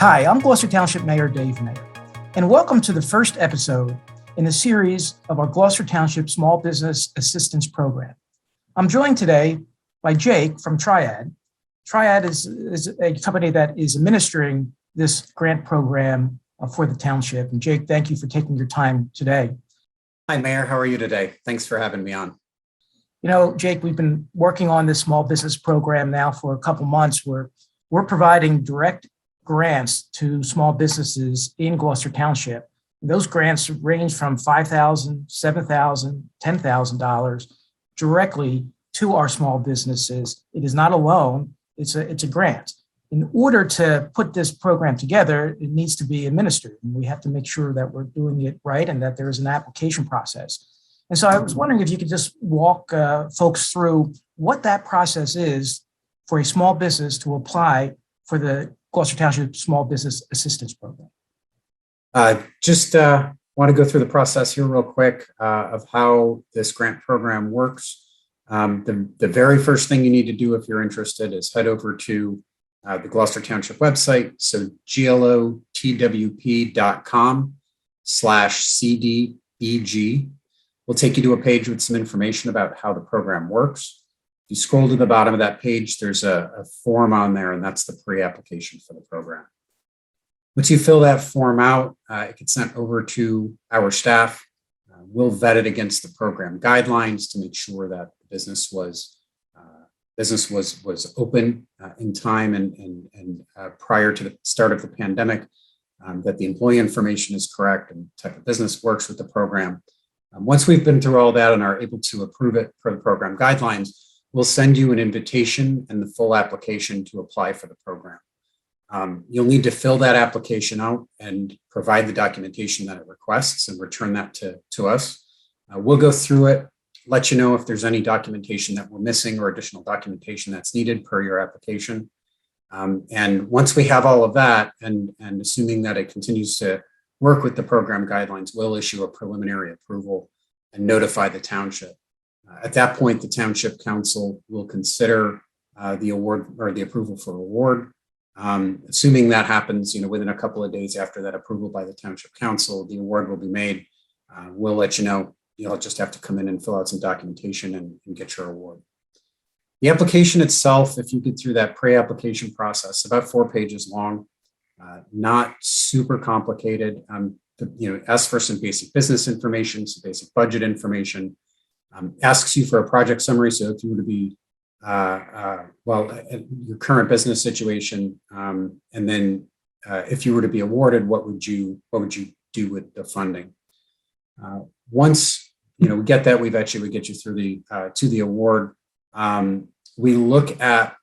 Hi, I'm Gloucester Township Mayor Dave Mayer, and welcome to the first episode in the series of our Gloucester Township Small Business Assistance Program. I'm joined today by Jake from Triad. Triad is a company that is administering this grant program for the township. And Jake, thank you for taking your time today. Hi, Mayor. How are you today? Thanks for having me on. You know, Jake, we've been working on this small business program now for a couple months where we're providing direct grants to small businesses in Gloucester Township. Those grants range from $5,000, $7,000, $10,000 directly to our small businesses. It is not a loan, it's a grant. In order to put this program together, it needs to be administered. And we have to make sure that we're doing it right and that there is an application process. And so I was wondering if you could just walk folks through what that process is for a small business to apply for the Gloucester Township Small Business Assistance Program. Just want to go through the process here real quick of how this grant program works. The very first thing you need to do if you're interested is head over to the Gloucester Township website. So glotwp.com/CDBG will take you to a page with some information about how the program works. If you scroll to the bottom of that page, there's a form on there, and that's the pre-application for the program. Once you fill that form out, it gets sent over to our staff. We'll vet it against the program guidelines to make sure that the business was open in time and prior to the start of the pandemic, that the employee information is correct and type of business works with the program. Once we've been through all that and are able to approve it per the program guidelines, we'll send you an invitation and the full application to apply for the program. You'll need to fill that application out and provide the documentation that it requests and return that to us. We'll go through it, let you know if there's any documentation that we're missing or additional documentation that's needed per your application. And once we have all of that, and assuming that it continues to work with the program guidelines, we'll issue a preliminary approval and notify the township. At that point, the township council will consider the award or the approval for award. Assuming that happens, within a couple of days after that approval by the township council, the award will be made. We'll let you know. You'll just have to come in and fill out some documentation and get your award. The application itself, if you get through that pre-application process, about 4 pages long, not super complicated. Asks for some basic business information, some basic budget information. Asks you for a project summary. So if you were to be, your current business situation, and then if you were to be awarded, what would you do with the funding? Once we get that, we get you through to the award. We look at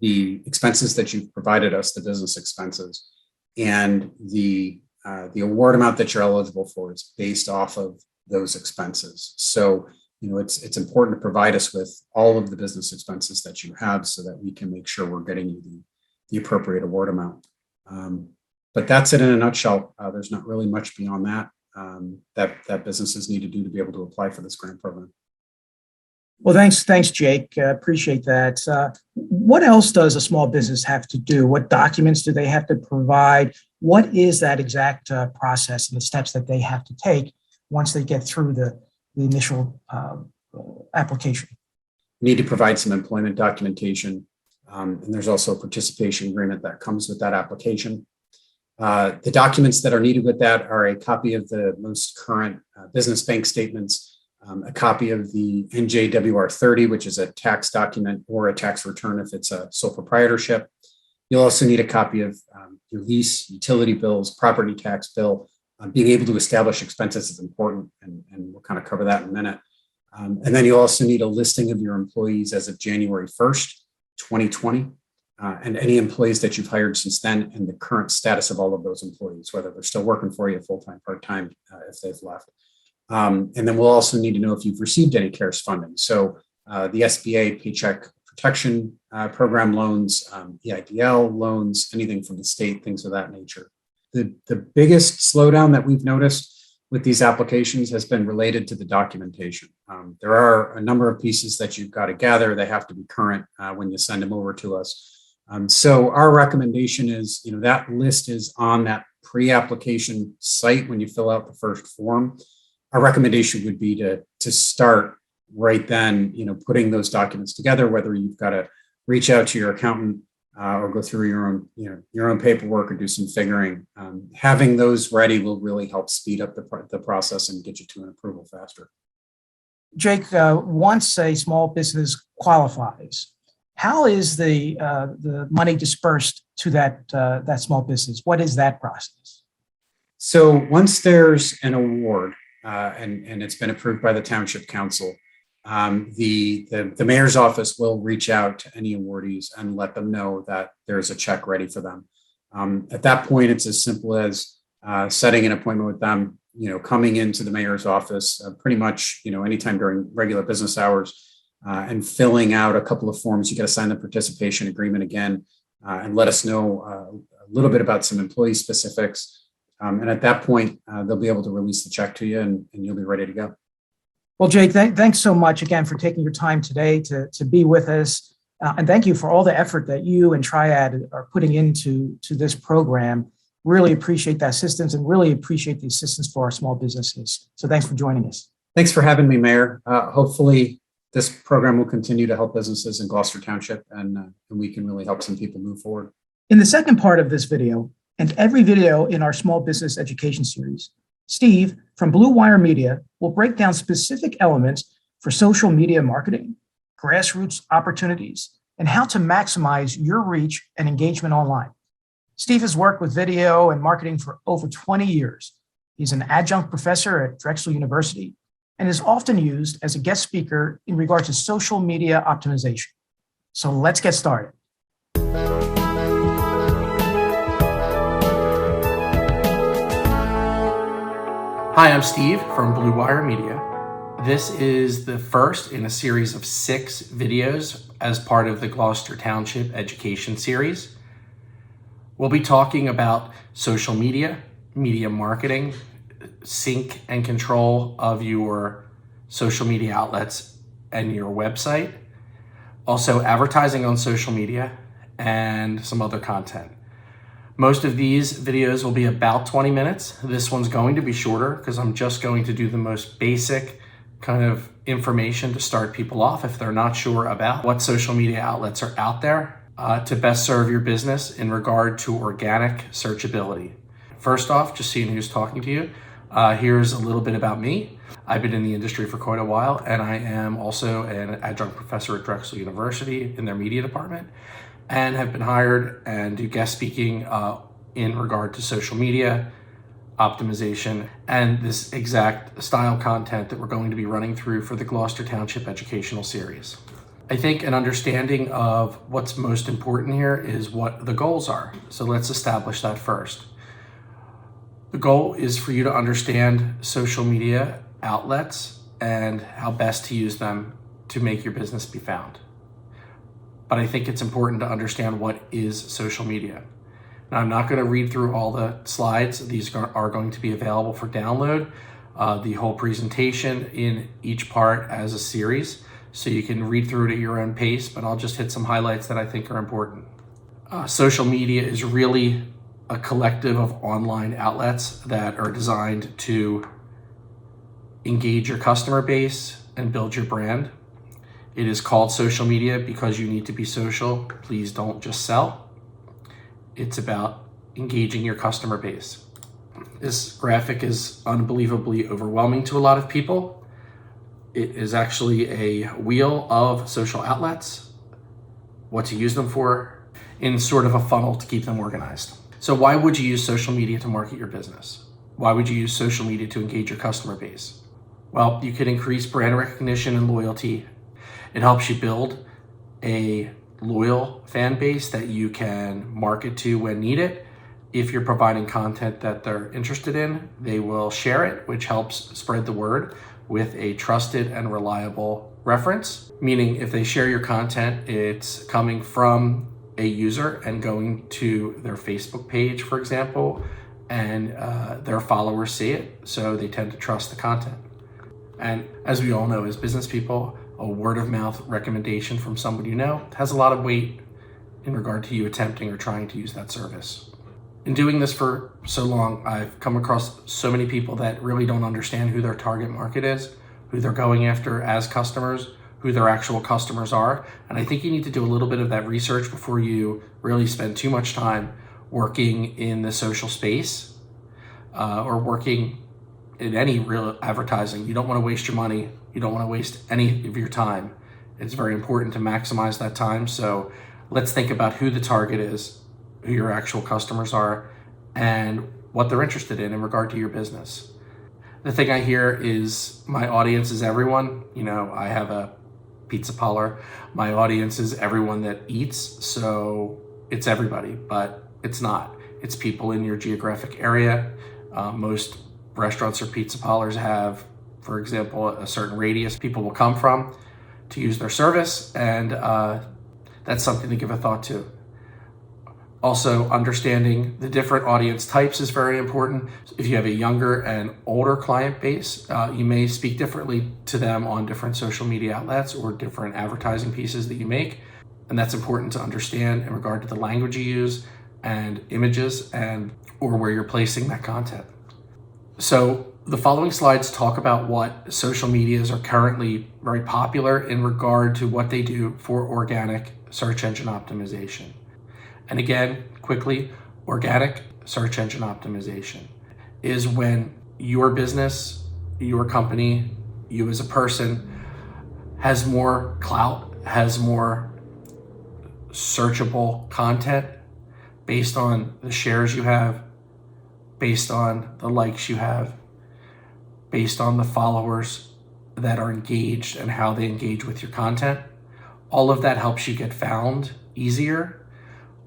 the expenses that you've provided us, the business expenses, and the award amount that you're eligible for is based off of those expenses. So, it's important to provide us with all of the business expenses that you have so that we can make sure we're getting you the appropriate award amount. But that's it in a nutshell. There's not really much beyond that that businesses need to do to be able to apply for this grant program. Well, thanks, Jake. Appreciate that. What else does a small business have to do? What documents do they have to provide? What is that exact process and the steps that they have to take once they get through the initial application? You need to provide some employment documentation, and there's also a participation agreement that comes with that application. The documents that are needed with that are a copy of the most current business bank statements, a copy of the NJWR 30, which is a tax document or a tax return if it's a sole proprietorship. You'll also need a copy of your lease, utility bills, property tax bill. Being able to establish expenses is important, and we'll kind of cover that in a minute. And then you also need a listing of your employees as of January 1st, 2020, and any employees that you've hired since then and the current status of all of those employees, whether they're still working for you full-time, part-time, if they've left. And then we'll also need to know if you've received any CARES funding. So the SBA Paycheck Protection Program loans, EIDL loans, anything from the state, things of that nature. The biggest slowdown that we've noticed with these applications has been related to the documentation. There are a number of pieces that you've got to gather. They have to be current when you send them over to us. So our recommendation is, that list is on that pre-application site when you fill out the first form. Our recommendation would be to start right then, putting those documents together, whether you've got to reach out to your accountant or go through your own paperwork or do some figuring. Having those ready will really help speed up the process and get you to an approval faster. Jake, once a small business qualifies, how is the money dispersed to that small business? What is that process? So once there's an award and it's been approved by the Township Council, the mayor's office will reach out to any awardees and let them know that there's a check ready for them. At that point, it's as simple as setting an appointment with them, coming into the mayor's office pretty much, anytime during regular business hours and filling out a couple of forms. You got to sign the participation agreement again and let us know a little bit about some employee specifics. And at that point, they'll be able to release the check to you and you'll be ready to go. Well, Jake, thanks so much again for taking your time today to be with us. And thank you for all the effort that you and Triad are putting into this program. Really appreciate that assistance and really appreciate the assistance for our small businesses. So thanks for joining us. Thanks for having me, Mayor. Hopefully this program will continue to help businesses in Gloucester Township and we can really help some people move forward. In the second part of this video, and every video in our small business education series, Steve from Blue Wire Media will break down specific elements for social media marketing, grassroots opportunities, and how to maximize your reach and engagement online. Steve has worked with video and marketing for over 20 years. He's an adjunct professor at Drexel University and is often used as a guest speaker in regard to social media optimization. So let's get started. Hi, I'm Steve from Blue Wire Media. This is the first in a series of 6 videos as part of the Gloucester Township Education Series. We'll be talking about social media, media marketing, sync and control of your social media outlets and your website, also advertising on social media, and some other content. Most of these videos will be about 20 minutes. This one's going to be shorter because I'm just going to do the most basic kind of information to start people off if they're not sure about what social media outlets are out there to best serve your business in regard to organic searchability. First off, just seeing who's talking to you, here's a little bit about me. I've been in the industry for quite a while, and I am also an adjunct professor at Drexel University in their media department, and have been hired and do guest speaking in regard to social media optimization and this exact style content that we're going to be running through for the Gloucester Township Educational Series. I think an understanding of what's most important here is what the goals are. So let's establish that first. The goal is for you to understand social media outlets and how best to use them to make your business be found. But I think it's important to understand what is social media. Now, I'm not going to read through all the slides. These are going to be available for download, the whole presentation in each part as a series, so you can read through it at your own pace, but I'll just hit some highlights that I think are important. Social media is really a collective of online outlets that are designed to engage your customer base and build your brand. It is called social media because you need to be social. Please don't just sell. It's about engaging your customer base. This graphic is unbelievably overwhelming to a lot of people. It is actually a wheel of social outlets, what to use them for, in sort of a funnel to keep them organized. So why would you use social media to market your business? Why would you use social media to engage your customer base? Well, you could increase brand recognition and loyalty. It helps you build a loyal fan base that you can market to when needed. If you're providing content that they're interested in, they will share it, which helps spread the word with a trusted and reliable reference. Meaning if they share your content, it's coming from a user and going to their Facebook page, for example, and their followers see it, so they tend to trust the content. And as we all know as business people, a word of mouth recommendation from someone you know has a lot of weight in regard to you attempting or trying to use that service. In doing this for so long, I've come across so many people that really don't understand who their target market is, who they're going after as customers, who their actual customers are. And I think you need to do a little bit of that research before you really spend too much time working in the social space or working in any real advertising. You don't want to waste your money. You don't want to waste any of your time. It's very important to maximize that time. So let's think about who the target is, who your actual customers are, and what they're interested in regard to your business. The thing I hear is my audience is everyone. I have a pizza parlor. My audience is everyone that eats, so it's everybody, but it's not. It's people in your geographic area. Most restaurants or pizza parlors have, for example, a certain radius people will come from to use their service, and that's something to give a thought to. Also, understanding the different audience types is very important. If you have a younger and older client base, you may speak differently to them on different social media outlets or different advertising pieces that you make. And that's important to understand in regard to the language you use and images or where you're placing that content. So the following slides talk about what social medias are currently very popular in regard to what they do for organic search engine optimization. And again, quickly, organic search engine optimization is when your business, your company, you as a person has more clout, has more searchable content based on the shares you have, based on the likes you have, based on the followers that are engaged and how they engage with your content. All of that helps you get found easier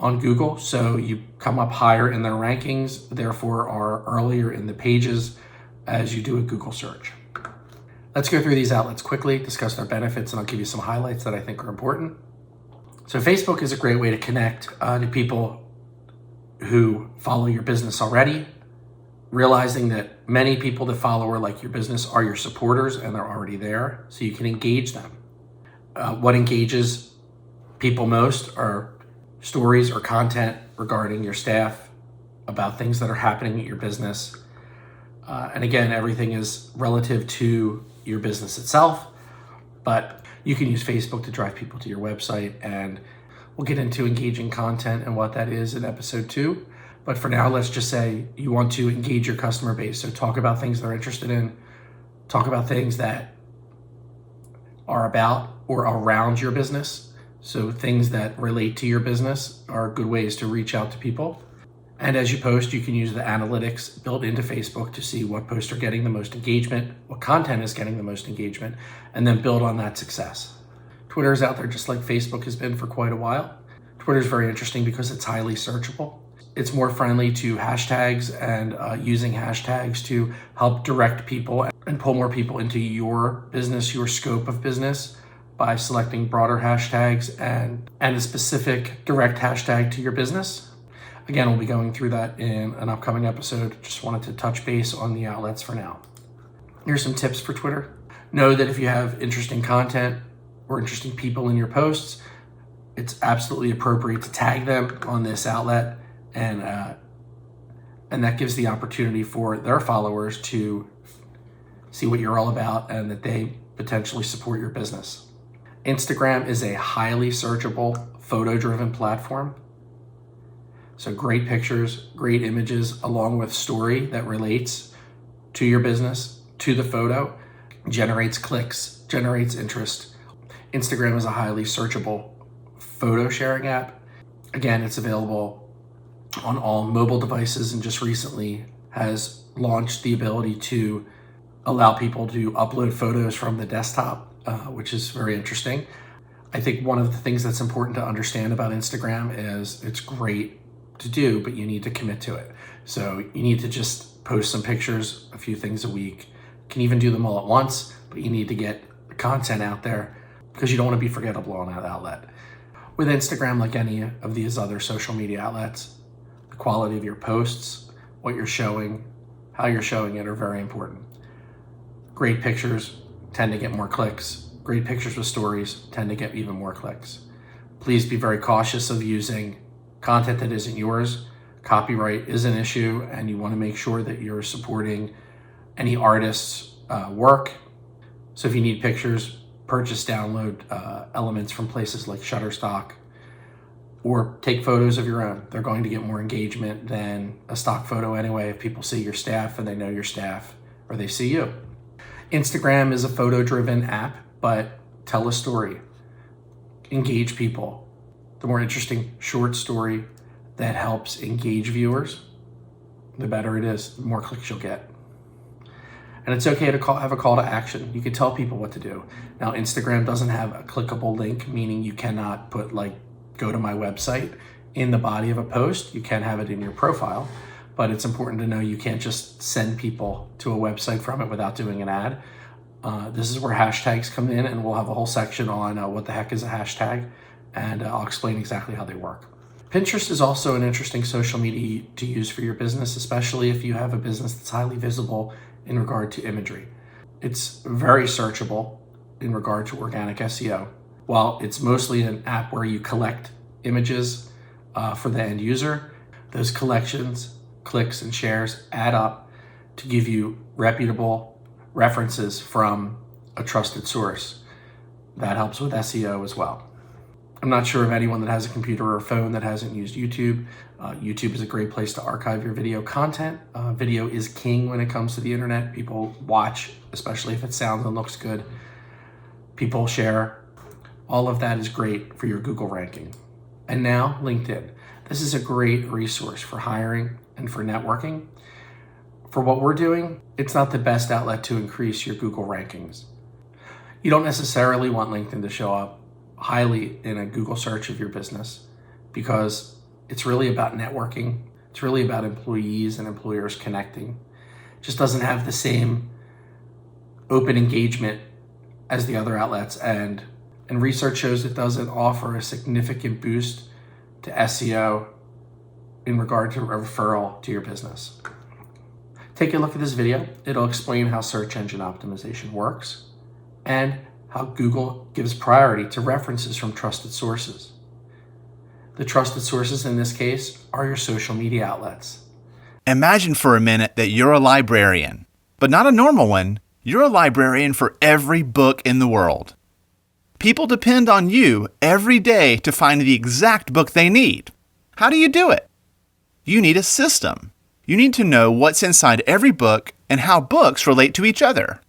on Google, so you come up higher in their rankings, therefore are earlier in the pages as you do a Google search. Let's go through these outlets quickly, discuss their benefits, and I'll give you some highlights that I think are important. So Facebook is a great way to connect to people who follow your business already, realizing that many people that follow or like your business are your supporters and they're already there, so you can engage them. What engages people most are stories or content regarding your staff, about things that are happening at your business. And again, everything is relative to your business itself, but you can use Facebook to drive people to your website, and we'll get into engaging content and what that is in episode 2. But for now, let's just say you want to engage your customer base. So talk about things they're interested in, talk about things that are about or around your business. So things that relate to your business are good ways to reach out to people. And as you post, you can use the analytics built into Facebook to see what posts are getting the most engagement, what content is getting the most engagement, and then build on that success. Twitter is out there just like Facebook has been for quite a while. Twitter is very interesting because it's highly searchable. It's more friendly to hashtags and using hashtags to help direct people and pull more people into your business, your scope of business, by selecting broader hashtags and a specific direct hashtag to your business. Again, we'll be going through that in an upcoming episode. Just wanted to touch base on the outlets for now. Here's some tips for Twitter. Know that if you have interesting content or interesting people in your posts, it's absolutely appropriate to tag them on this outlet, and that gives the opportunity for their followers to see what you're all about and that they potentially support your business. Instagram is a highly searchable, photo-driven platform. So great pictures, great images, along with story that relates to your business, to the photo, generates clicks, generates interest. Instagram is a highly searchable photo sharing app. Again, it's available on all mobile devices and just recently has launched the ability to allow people to upload photos from the desktop, which is very interesting. I think one of the things that's important to understand about Instagram is it's great to do, but you need to commit to it. So you need to just post some pictures, a few things a week. You can even do them all at once, but you need to get the content out there because you don't want to be forgettable on that outlet. With Instagram, like any of these other social media outlets, the quality of your posts, what you're showing, how you're showing it are very important. Great pictures tend to get more clicks. Great pictures with stories tend to get even more clicks. Please be very cautious of using content that isn't yours. Copyright is an issue, and you want to make sure that you're supporting any artist's work. So if you need pictures, purchase, download elements from places like Shutterstock, or take photos of your own. They're going to get more engagement than a stock photo anyway if people see your staff and they know your staff, or they see you. Instagram is a photo-driven app, but tell a story. Engage people. The more interesting short story that helps engage viewers, the better it is, the more clicks you'll get. And it's okay to have a call to action. You can tell people what to do. Now, Instagram doesn't have a clickable link, meaning you cannot put go to my website in the body of a post. You can have it in your profile, but it's important to know you can't just send people to a website from it without doing an ad. This is where hashtags come in, and we'll have a whole section on what the heck is a hashtag, and I'll explain exactly how they work. Pinterest is also an interesting social media to use for your business, especially if you have a business that's highly visible in regard to imagery. It's very searchable in regard to organic SEO. While it's mostly an app where you collect images for the end user, those collections, clicks, and shares add up to give you reputable references from a trusted source. That helps with SEO as well. I'm not sure of anyone that has a computer or a phone that hasn't used YouTube. YouTube is a great place to archive your video content. Video is king when it comes to the internet. People watch, especially if it sounds and looks good. People share. All of that is great for your Google ranking. And now, LinkedIn. This is a great resource for hiring and for networking. For what we're doing, it's not the best outlet to increase your Google rankings. You don't necessarily want LinkedIn to show up highly in a Google search of your business, because it's really about networking. It's really about employees and employers connecting. It just doesn't have the same open engagement as the other outlets, and research shows it doesn't offer a significant boost to SEO in regard to a referral to your business. Take a look at this video. It'll explain how search engine optimization works and how Google gives priority to references from trusted sources. The trusted sources in this case are your social media outlets. Imagine for a minute that you're a librarian, but not a normal one. You're a librarian for every book in the world. People depend on you every day to find the exact book they need. How do you do it? You need a system. You need to know what's inside every book and how books relate to each other.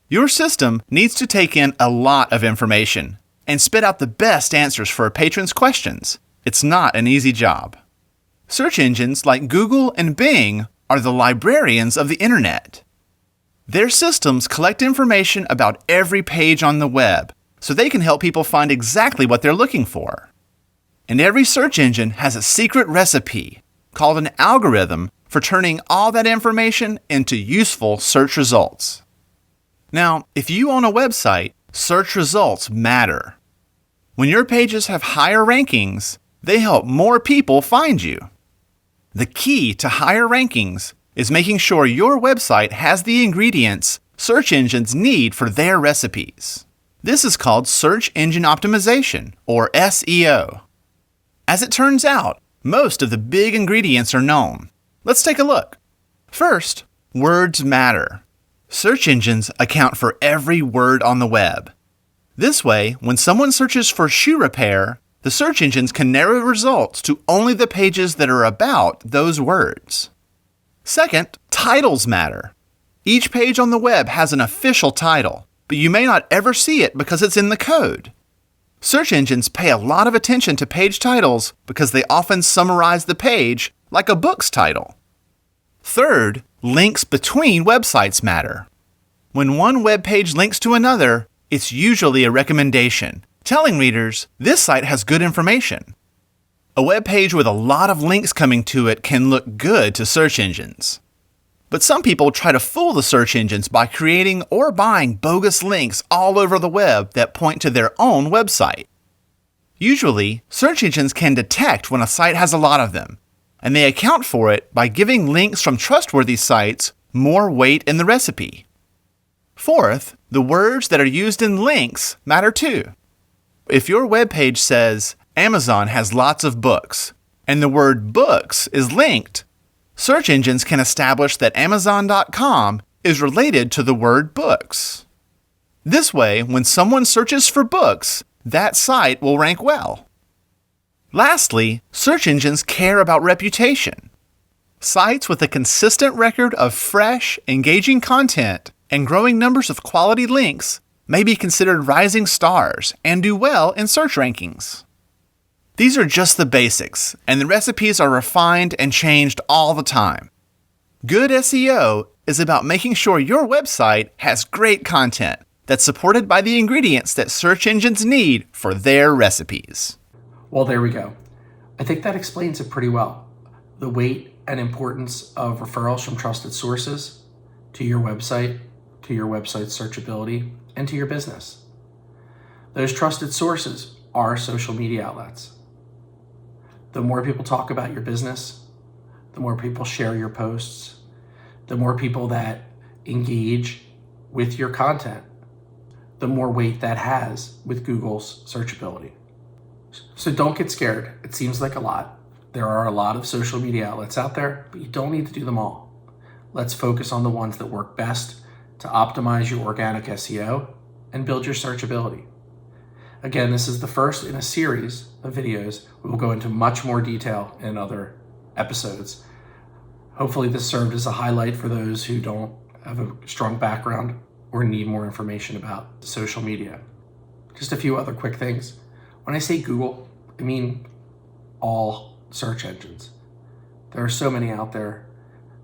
Your system needs to take in a lot of information and spit out the best answers for a patron's questions. It's not an easy job. Search engines like Google and Bing are the librarians of the internet. Their systems collect information about every page on the web, so they can help people find exactly what they're looking for. And every search engine has a secret recipe called an algorithm for turning all that information into useful search results. Now, if you own a website, search results matter. When your pages have higher rankings, they help more people find you. The key to higher rankings is making sure your website has the ingredients search engines need for their recipes. This is called search engine optimization, or SEO. As it turns out, most of the big ingredients are known. Let's take a look. First, words matter. Search engines account for every word on the web. This way, when someone searches for shoe repair, the search engines can narrow results to only the pages that are about those words. Second, titles matter. Each page on the web has an official title, but you may not ever see it because it's in the code. Search engines pay a lot of attention to page titles because they often summarize the page like a book's title. Third, links between websites matter. When one web page links to another, it's usually a recommendation, telling readers this site has good information. A web page with a lot of links coming to it can look good to search engines. But some people try to fool the search engines by creating or buying bogus links all over the web that point to their own website. Usually, search engines can detect when a site has a lot of them, and they account for it by giving links from trustworthy sites more weight in the recipe. Fourth, the words that are used in links matter too. If your web page says Amazon has lots of books, and the word books is linked. Search engines can establish that Amazon.com is related to the word books. This way, when someone searches for books, that site will rank well. Lastly, search engines care about reputation. Sites with a consistent record of fresh, engaging content and growing numbers of quality links may be considered rising stars and do well in search rankings. These are just the basics, and the recipes are refined and changed all the time. Good SEO is about making sure your website has great content that's supported by the ingredients that search engines need for their recipes. Well, there we go. I think that explains it pretty well. The weight and importance of referrals from trusted sources to your website's searchability, and to your business. Those trusted sources are social media outlets. The more people talk about your business, the more people share your posts, the more people that engage with your content, the more weight that has with Google's searchability. So don't get scared. It seems like a lot. There are a lot of social media outlets out there, but you don't need to do them all. Let's focus on the ones that work best to optimize your organic SEO and build your searchability. Again, this is the first in a series of videos. We will go into much more detail in other episodes. Hopefully this served as a highlight for those who don't have a strong background or need more information about social media. Just a few other quick things. When I say Google, I mean all search engines. There are so many out there.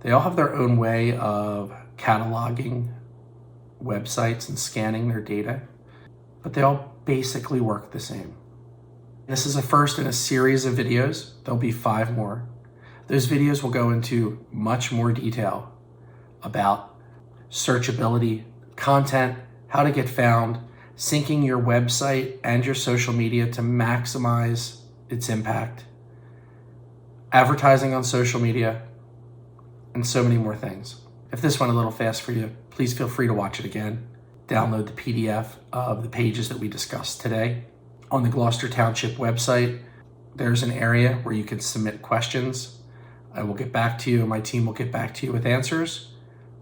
They all have their own way of cataloging websites and scanning their data, but they all basically work the same. This is a first in a series of videos. There'll be 5 more. Those videos will go into much more detail about searchability, content, how to get found, syncing your website and your social media to maximize its impact, advertising on social media, and so many more things. If this went a little fast for you, please feel free to watch it again. Download the PDF of the pages that we discussed today. On the Gloucester Township website, there's an area where you can submit questions. I will get back to you, and my team will get back to you with answers.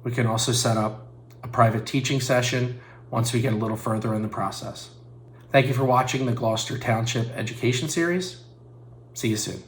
We can also set up a private teaching session once we get a little further in the process. Thank you for watching the Gloucester Township Education Series. See you soon.